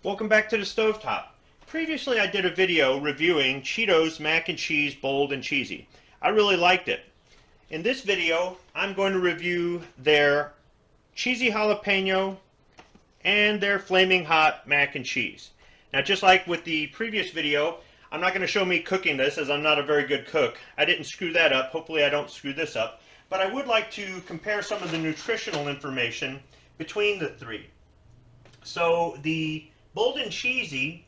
Welcome back to the Stovetop. Previously I did a video reviewing Cheetos Mac and Cheese Bold and Cheesy. I really liked it. In this video I'm going to review their Cheesy Jalapeno and their Flaming Hot Mac and Cheese. Now, just like with the previous video, I'm not going to show me cooking this as I'm not a very good cook. I didn't screw that up. Hopefully I don't screw this up. But I would like to compare some of the nutritional information between the three. So the Bold and Cheesy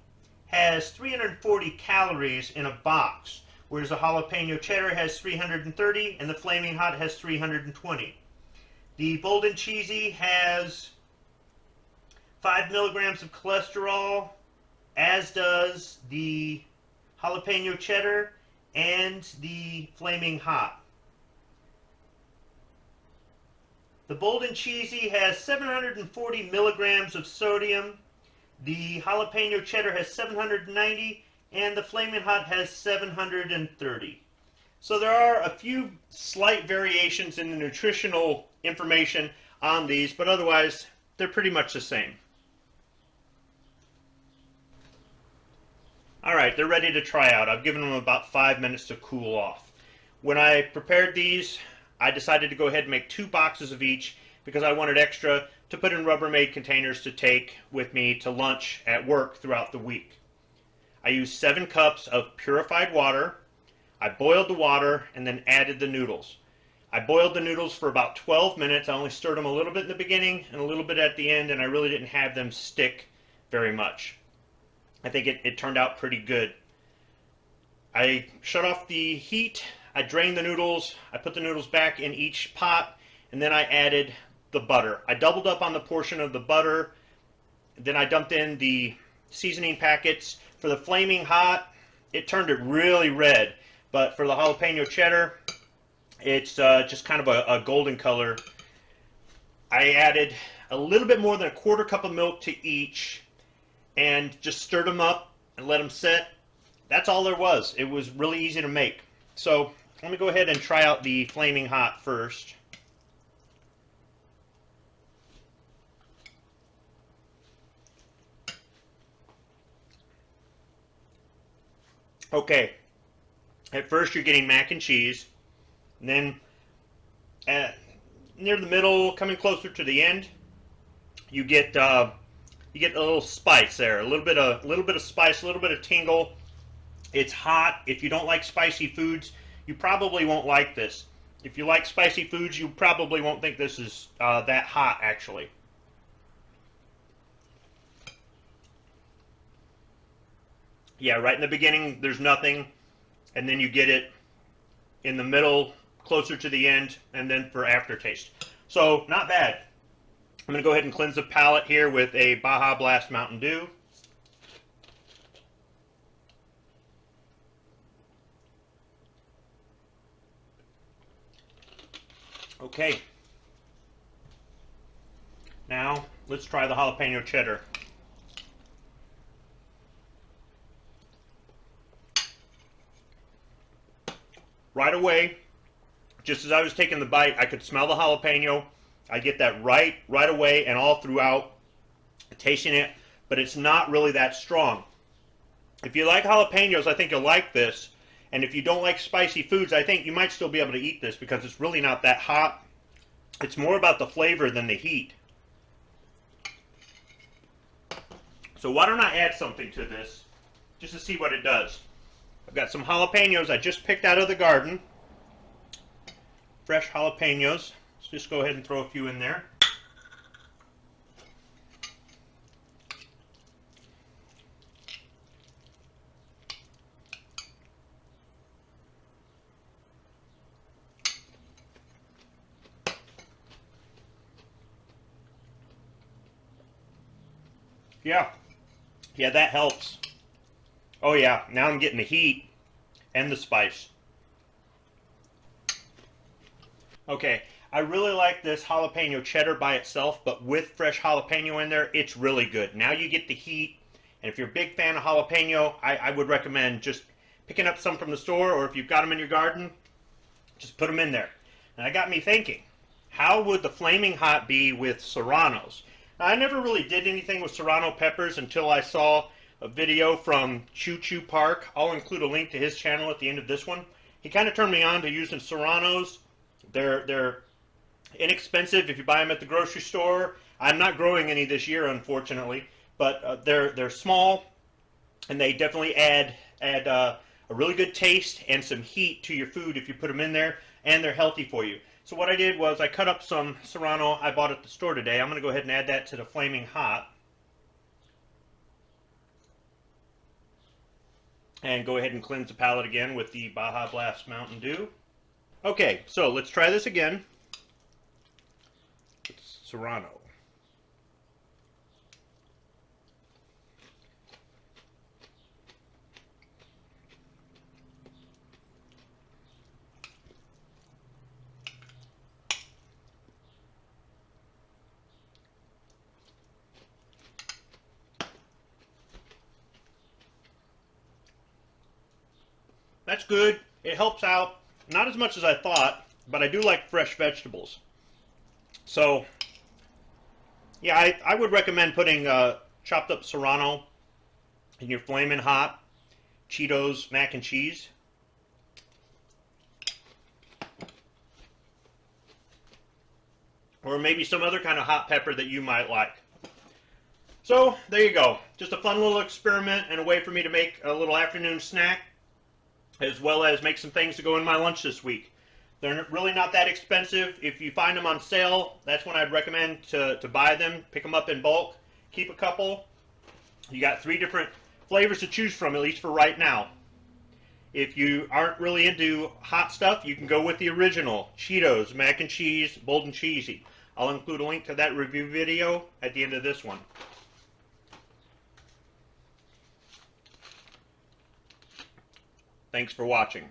has 340 calories in a box, whereas the jalapeno cheddar has 330 and the Flaming Hot has 320. The Bold and Cheesy has 5 milligrams of cholesterol, as does the jalapeno cheddar and the Flaming Hot. The Bold and Cheesy has 740 milligrams of sodium, the jalapeno cheddar has 790, and the Flaming Hot has 730. So there are a few slight variations in the nutritional information on these, but otherwise they're pretty much the same. Alright, they're ready to try out. I've given them about 5 minutes to cool off. When I prepared these, I decided to go ahead and make 2 boxes of each because I wanted extra to put in Rubbermaid containers to take with me to lunch at work throughout the week. I used 7 cups of purified water. I boiled the water and then added the noodles. I boiled the noodles for about 12 minutes. I only stirred them a little bit in the beginning and a little bit at the end, and I really didn't have them stick very much. I think it turned out pretty good. I shut off the heat, I drained the noodles, I put the noodles back in each pot, and then I added the butter. I doubled up on the portion of the butter, then I dumped in the seasoning packets. For the Flaming Hot, it turned it really red, but for the jalapeno cheddar, it's just kind of a golden color. I added a little bit more than a quarter cup of milk to each, and just stirred them up and let them set. That's all there was. It was really easy to make. So let me go ahead and try out the Flaming Hot first. Okay, at first you're getting mac and cheese, and then near the middle, coming closer to the end, you get a little spice there, a little bit of spice, a little bit of tingle. It's hot. If you don't like spicy foods, you probably won't like this. If you like spicy foods, you probably won't think this is that hot, actually. Yeah, right in the beginning, there's nothing, and then you get it in the middle, closer to the end, and then for aftertaste. So, not bad. I'm going to go ahead and cleanse the palate here with a Baja Blast Mountain Dew. Okay. Now, let's try the jalapeno cheddar. Right away, just as I was taking the bite, I could smell the jalapeno. I get that right away and all throughout, tasting it, but it's not really that strong. If you like jalapenos, I think you'll like this. And if you don't like spicy foods, I think you might still be able to eat this because it's really not that hot. It's more about the flavor than the heat. So why don't I add something to this just to see what it does. I've got some jalapenos I just picked out of the garden. Fresh jalapenos. Let's just go ahead and throw a few in there. Yeah, that helps. Oh yeah, now I'm getting the heat and the spice. Okay, I really like this jalapeno cheddar by itself, but with fresh jalapeno in there, it's really good. Now you get the heat, and if you're a big fan of jalapeno, I would recommend just picking up some from the store, or if you've got them in your garden, just put them in there. And that got me thinking, how would the Flaming Hot be with Serranos? I never really did anything with serrano peppers until I saw a video from Choo Choo Park. I'll include a link to his channel at the end of this one. He kind of turned me on to using serranos. They're inexpensive if you buy them at the grocery store. I'm not growing any this year, unfortunately, but they're small, and they definitely add a really good taste and some heat to your food if you put them in there, and they're healthy for you. So what I did was I cut up some serrano I bought at the store today. I'm going to go ahead and add that to the Flaming Hot. And go ahead and cleanse the palate again with the Baja Blast Mountain Dew. Okay, so let's try this again. It's serrano. That's good. It helps out. Not as much as I thought, but I do like fresh vegetables. So, yeah, I would recommend putting chopped up serrano in your Flamin' Hot Cheetos mac and cheese. Or maybe some other kind of hot pepper that you might like. So, there you go. Just a fun little experiment and a way for me to make a little afternoon snack, as well as make some things to go in my lunch this week. They're really not that expensive. If you find them on sale, that's when I'd recommend to buy them. Pick them up in bulk. Keep a couple. You got 3 different flavors to choose from, at least for right now. If you aren't really into hot stuff, you can go with the original Cheetos mac and cheese, bold and cheesy. I'll include a link to that review video at the end of this one. Thanks for watching.